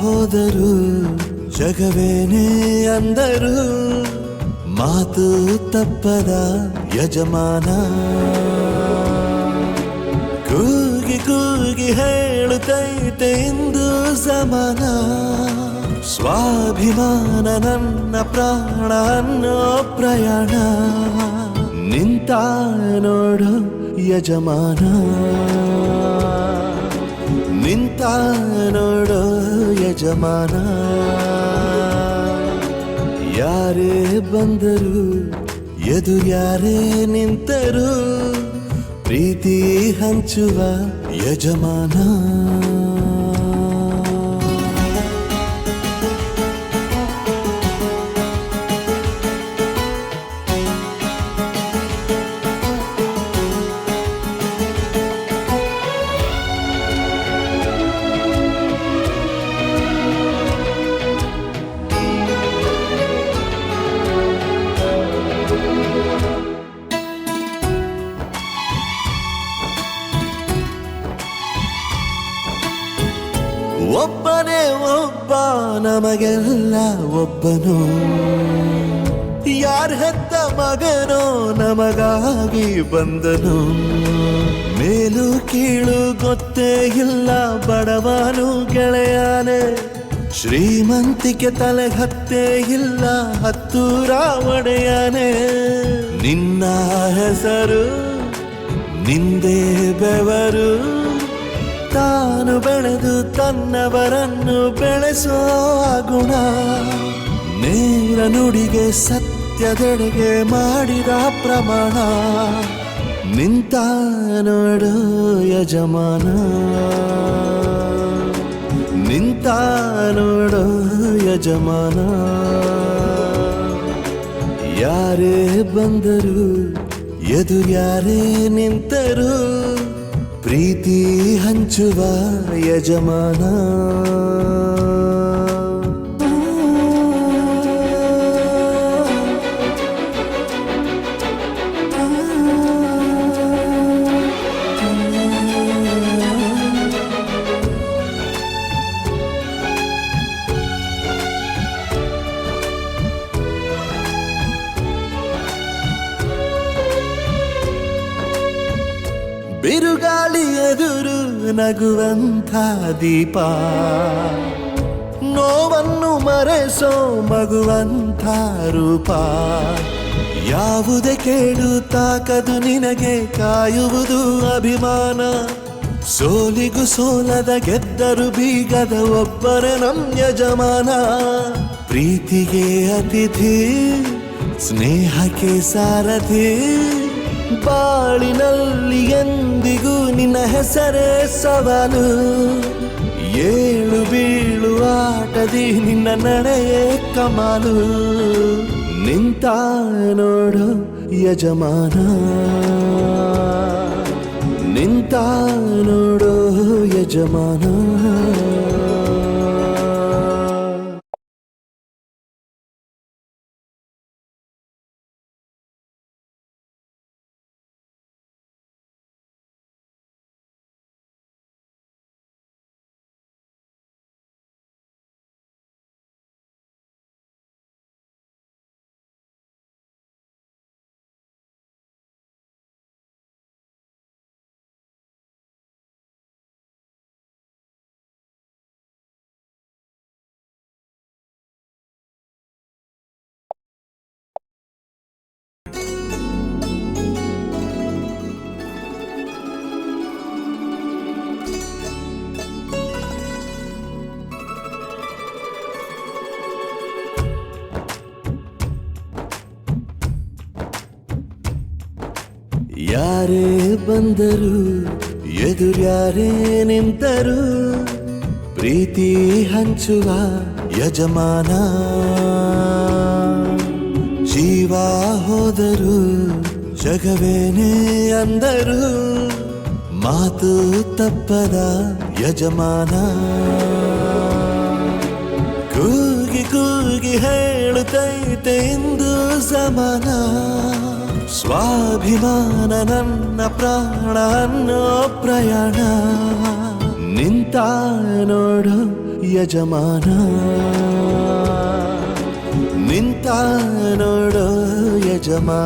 ಹೋದರು ಜಗವೇನೇ ಅಂದರು ಮಾತು ತಪ್ಪದ ಯಜಮಾನ ಕೂಗಿ ಕೂಗಿ ಹೇಳುತ್ತೈತೆ ಇಂದು ಸಮಾನ ಸ್ವಾಭಿಮಾನ ನನ್ನ ಪ್ರಾಣ ಅನ್ನೋ ಪ್ರಯಾಣ ನಿಂತ ನೋಡು ಯಜಮಾನ ನಿಂತ ನೋಡೋ ಯಜಮಾನ ಯಾರೇ ಬಂದರು ಎದುರ್ಯಾರೇ ನಿಂತರು ಪ್ರೀತಿ ಹಂಚುವ ಯಜಮಾನ ಒಬ್ಬನೇ ಒಬ್ಬ ನಮಗೆಲ್ಲ ಒಬ್ಬನು ಯಾರ ಹೆತ್ತ ಮಗನೋ ನಮಗಾಗಿ ಬಂದನು ಮೇಲು ಕೀಳು ಗೊತ್ತೇ ಇಲ್ಲ ಬಡವನು ಗೆಳೆಯಾನೆ ಶ್ರೀಮಂತಿಕೆ ತಲೆ ಹತ್ತೇ ಇಲ್ಲ ಹತ್ತೂರ ಒಡೆಯಾನೆ ನಿನ್ನ ಹೆಸರು ನಿಂದೇ ಬೆವರು ತಾನು ಬೆಳೆದು ತನ್ನವರನ್ನು ಬೆಳೆಸೋ ಗುಣ ನೇರ ನುಡಿಗೆ ಸತ್ಯದೆಡೆಗೆ ಮಾಡಿದ ಪ್ರಮಾಣ ನಿಂತ ನೋಡು ಯಜಮಾನ ನಿಂತ ನೋಡು ಯಜಮಾನ ಯಾರೇ ಬಂದರು ಎದುರ್ಯಾರೇ ನಿಂತರು ಪ್ರೀತಿ ಹಂಚುವ ಯಜಮಾನ ಬಿರುಗಾಳಿ ಎದುರು ನಗುವಂಥ ದೀಪ ನೋವನ್ನು ಮರೆಸೋ ಮಗುವಂಥ ರೂಪ ಯಾವುದೇ ಕೇಳು ತಾಕದು ನಿನಗೆ ಕಾಯುವುದು ಅಭಿಮಾನ ಸೋಲಿಗೂ ಸೋಲದ ಗೆದ್ದರು ಬೀಗದ ಒಬ್ಬರೇ ನಮ್ ಯಜಮಾನ ಪ್ರೀತಿಗೆ ಅತಿಥಿ ಸ್ನೇಹಕ್ಕೆ ಸಾರಥಿ ಬಾಳಿನಲ್ಲಿ ಎಂದಿಗೂ ನಿನ್ನ ಹೆಸರೇ ಸವಾಲು ಏಳು ಬೀಳು ಆಟದಿ ನಿನ್ನ ನಡೆಯೇ ಕಮಾಲು ನಿಂತ ನೋಡು ಯಜಮಾನ ನಿಂತ ನೋಡು ಯಜಮಾನ ಯಾರೇ ಬಂದರು ಎದುರ್ಯಾರೇ ನಿಂತರು ಪ್ರೀತಿ ಹಂಚುವ ಯಜಮಾನ ಜೀವ ಹೋದರು ಜಗವೇನೇ ಅಂದರು ಮಾತು ತಪ್ಪದ ಯಜಮಾನ ಕೂಗಿ ಕೂಗಿ ಹೇಳುತ್ತೈತೆ ಇಂದು ಸಮಾನ ಸ್ವಾಭಿಮಾನ ನನ್ನ ಪ್ರಾಣ ಅನ್ನೋ ಪ್ರಯಾಣ ನಿಂತ ನೋಡು ಯಜಮಾನ, ನಿಂತ ನೋಡು ಯಜಮಾನ.